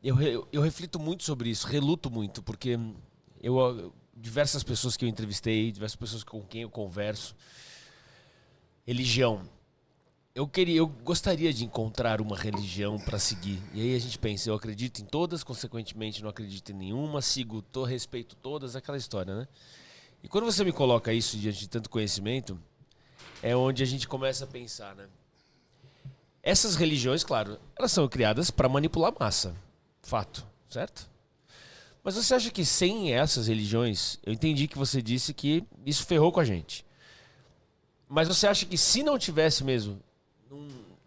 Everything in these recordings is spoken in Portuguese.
eu reflito muito sobre isso, reluto muito, porque diversas pessoas que eu entrevistei, diversas pessoas com quem eu converso, religião. Eu gostaria de encontrar uma religião para seguir. E aí a gente pensa, eu acredito em todas, consequentemente não acredito em nenhuma, respeito todas, aquela história, né? E quando você me coloca isso diante de tanto conhecimento, é onde a gente começa a pensar, né? Essas religiões, claro, elas são criadas para manipular a massa. Fato, certo? Mas você acha que sem essas religiões, eu entendi que você disse que isso ferrou com a gente. Mas você acha que se não tivesse mesmo,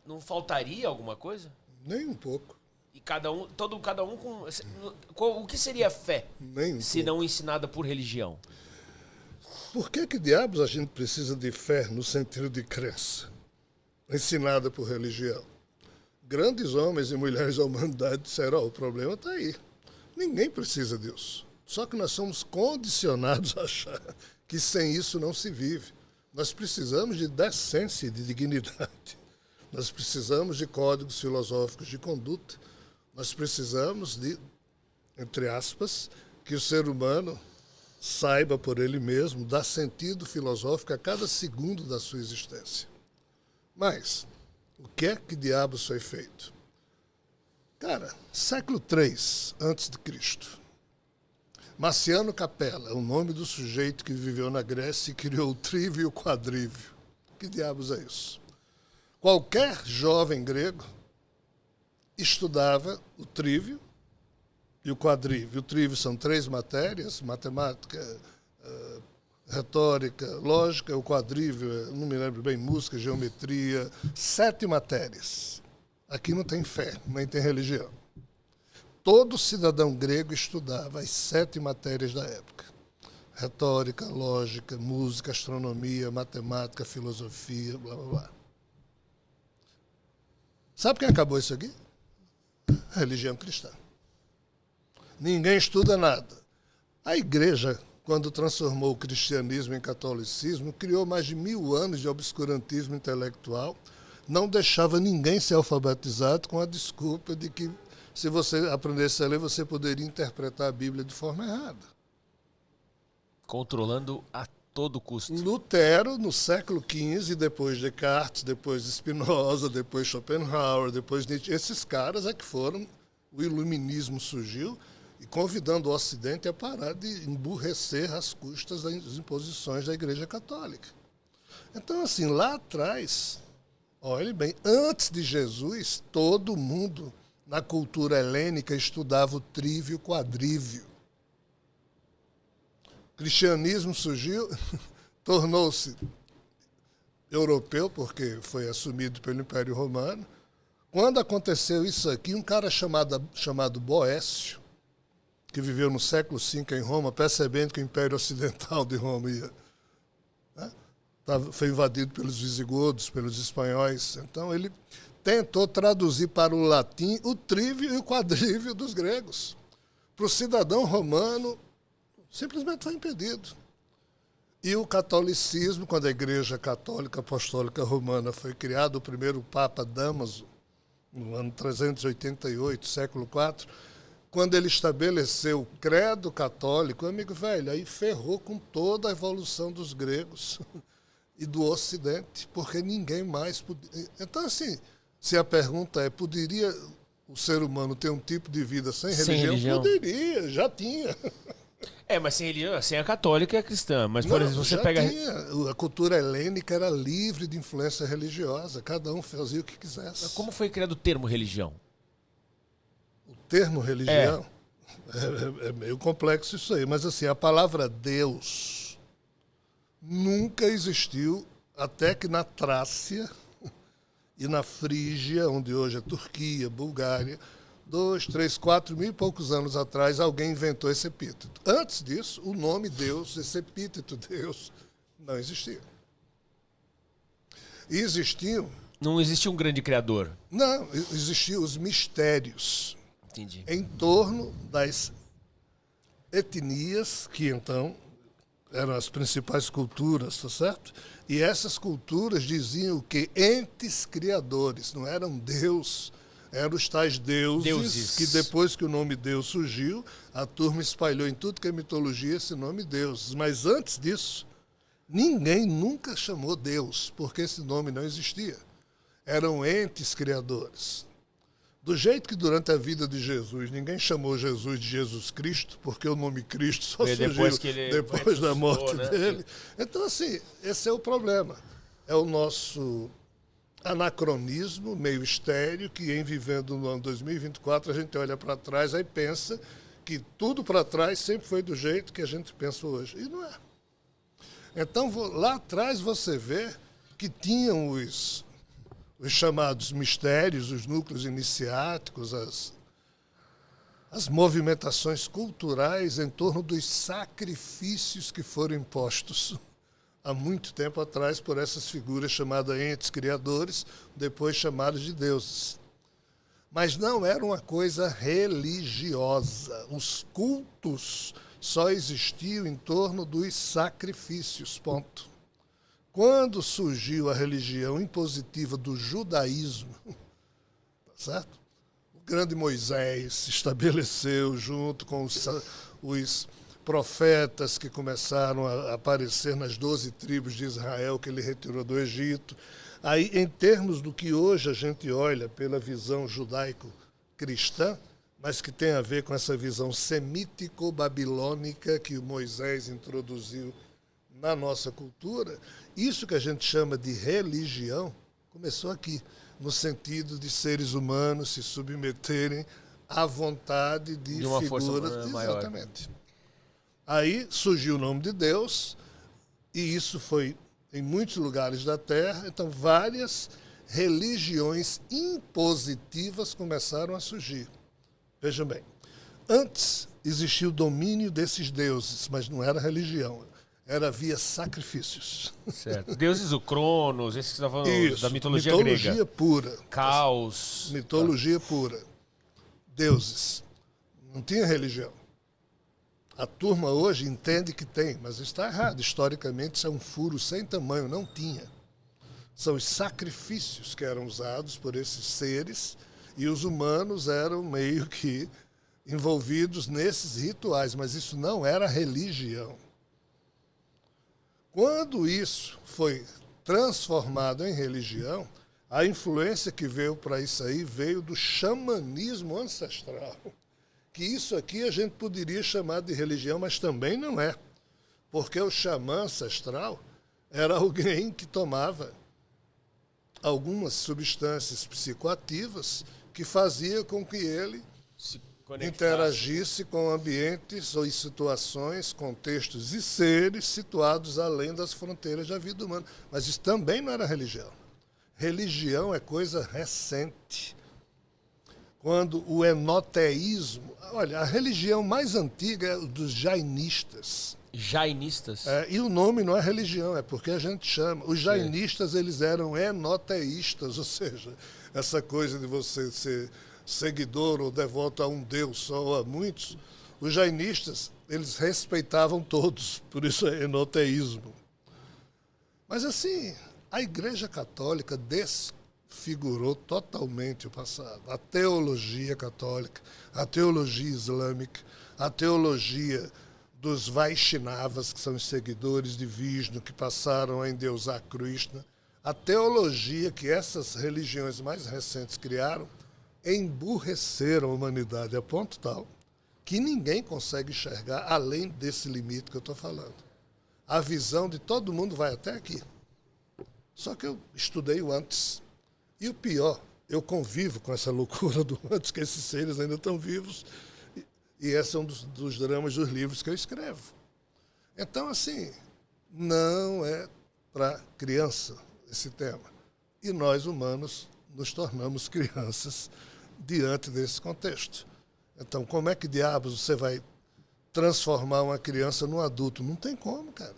não faltaria alguma coisa? Nem um pouco. E cada um com... O que seria fé, Nem um se pouco. não ensinada por religião? Por que diabos a gente precisa de fé no sentido de crença, ensinada por religião? Grandes homens e mulheres da humanidade disseram, o problema está aí. Ninguém precisa disso. Só que nós somos condicionados a achar que sem isso não se vive. Nós precisamos de decência e de dignidade. Nós precisamos de códigos filosóficos de conduta. Nós precisamos de, entre aspas, que o ser humano saiba por ele mesmo dar sentido filosófico a cada segundo da sua existência. Mas, o que é que diabos foi feito? Cara, século III a.C., Marciano Capella é o nome do sujeito que viveu na Grécia e criou o trívio e o quadrívio. Que diabos é isso? Qualquer jovem grego estudava o trívio e o quadrívio. O trívio são 3 matérias, matemática, retórica, lógica. O quadrívio, não me lembro bem, música, geometria, 7 matérias. Aqui não tem fé, nem tem religião. Todo cidadão grego estudava as 7 matérias da época. Retórica, lógica, música, astronomia, matemática, filosofia, blá, blá, blá. Sabe quem acabou isso aqui? A religião cristã. Ninguém estuda nada. A igreja, quando transformou o cristianismo em catolicismo, criou mais de 1000 anos de obscurantismo intelectual, não deixava ninguém ser alfabetizado com a desculpa de que se você aprendesse a ler, você poderia interpretar a Bíblia de forma errada. Controlando a todo custo. Lutero, no século XV, depois Descartes, depois Spinoza, depois Schopenhauer, depois Nietzsche, esses caras é que foram, o iluminismo surgiu, e convidando o Ocidente a parar de emburrecer às custas das imposições da Igreja Católica. Então, assim, lá atrás, olhe bem, antes de Jesus, todo mundo na cultura helênica estudava o trívio e o quadrívio. O cristianismo surgiu, tornou-se europeu, porque foi assumido pelo Império Romano. Quando aconteceu isso aqui, um cara chamado Boécio, que viveu no século V em Roma, percebendo que o Império Ocidental de Roma foi invadido pelos visigodos, pelos espanhóis. Então ele tentou traduzir para o latim o trívio e o quadrívio dos gregos. Para o cidadão romano, simplesmente foi impedido. E o catolicismo, quando a Igreja Católica Apostólica Romana foi criada, o primeiro Papa Dámaso, no ano 388, século IV, quando ele estabeleceu o credo católico, amigo velho, aí ferrou com toda a evolução dos gregos e do Ocidente, porque ninguém mais podia. Então, assim, se a pergunta é, poderia o ser humano ter um tipo de vida sem religião? Poderia, já tinha. Mas sem religião, sem a católica e a cristã. Mas, por exemplo, você pega... A cultura helênica era livre de influência religiosa, cada um fazia o que quisesse. Mas como foi criado o termo religião? O termo religião é meio complexo isso aí, mas assim, a palavra Deus nunca existiu até que na Trácia e na Frígia, onde hoje é Turquia, Bulgária, 2, 3, 4 mil e poucos anos atrás, alguém inventou esse epíteto. Antes disso, o nome Deus, esse epíteto Deus, não existia. Não existia um grande criador? Não, existiam os mistérios. Entendi. Em torno das etnias, que então eram as principais culturas, tá certo? E essas culturas diziam que entes criadores, não eram Deus Eram os tais deuses, que depois que o nome Deus surgiu, a turma espalhou em tudo que é mitologia esse nome Deus. Mas antes disso, ninguém nunca chamou Deus, porque esse nome não existia. Eram entes criadores. Do jeito que durante a vida de Jesus, ninguém chamou Jesus de Jesus Cristo, porque o nome Cristo só surgiu depois da morte dele. Então, assim, esse é o problema. É o nosso anacronismo meio estéreo, que em vivendo no ano 2024, a gente olha para trás e pensa que tudo para trás sempre foi do jeito que a gente pensa hoje. E não é. Então, lá atrás você vê que tinham os chamados mistérios, os núcleos iniciáticos, as movimentações culturais em torno dos sacrifícios que foram impostos há muito tempo atrás por essas figuras chamadas entes criadores, depois chamadas de deuses. Mas não era uma coisa religiosa. Os cultos só existiam em torno dos sacrifícios, ponto. Quando surgiu a religião impositiva do judaísmo, tá certo? O grande Moisés se estabeleceu junto com os profetas que começaram a aparecer nas 12 tribos de Israel que ele retirou do Egito. Aí, em termos do que hoje a gente olha pela visão judaico-cristã, mas que tem a ver com essa visão semítico-babilônica que o Moisés introduziu na nossa cultura, isso que a gente chama de religião começou aqui, no sentido de seres humanos se submeterem à vontade de uma figuras. Força maior. Exatamente. Aí surgiu o nome de Deus, e isso foi em muitos lugares da Terra, então várias religiões impositivas começaram a surgir. Vejam bem, antes existia o domínio desses deuses, mas não era religião. Era via sacrifícios. Certo. Deuses, o Cronos, esses que estavam da mitologia grega. Mitologia pura. Caos. Mitologia pura. Deuses. Não tinha religião. A turma hoje entende que tem, mas está errado. Historicamente, isso é um furo sem tamanho. Não tinha. São os sacrifícios que eram usados por esses seres e os humanos eram meio que envolvidos nesses rituais, mas isso não era religião. Quando isso foi transformado em religião, a influência que veio para isso aí veio do xamanismo ancestral. Que isso aqui a gente poderia chamar de religião, mas também não é. Porque o xamã ancestral era alguém que tomava algumas substâncias psicoativas que fazia com que ele interagisse com ambientes ou situações, contextos e seres situados além das fronteiras da vida humana. Mas isso também não era religião. Religião é coisa recente. Quando o enoteísmo... Olha, a religião mais antiga é dos jainistas. Jainistas? E o nome não é religião, é porque a gente chama. Os jainistas, eles eram enoteístas, ou seja, essa coisa de você ser seguidor ou devoto a um Deus só ou a muitos, os jainistas, eles respeitavam todos, por isso é enoteísmo. Mas assim, a Igreja Católica desfigurou totalmente o passado. A teologia católica, a teologia islâmica, a teologia dos Vaishnavas, que são os seguidores de Vishnu, que passaram a endeusar Krishna, a teologia que essas religiões mais recentes criaram, emburreceram a humanidade a ponto tal que ninguém consegue enxergar além desse limite que eu estou falando. A visão de todo mundo vai até aqui. Só que eu estudei o antes. E o pior, eu convivo com essa loucura do antes, que esses seres ainda estão vivos, e esse é um dos dramas dos livros que eu escrevo. Então, assim, não é para criança esse tema. E nós, humanos, nos tornamos crianças diante desse contexto. Então, como é que diabos você vai transformar uma criança num adulto? Não tem como, cara.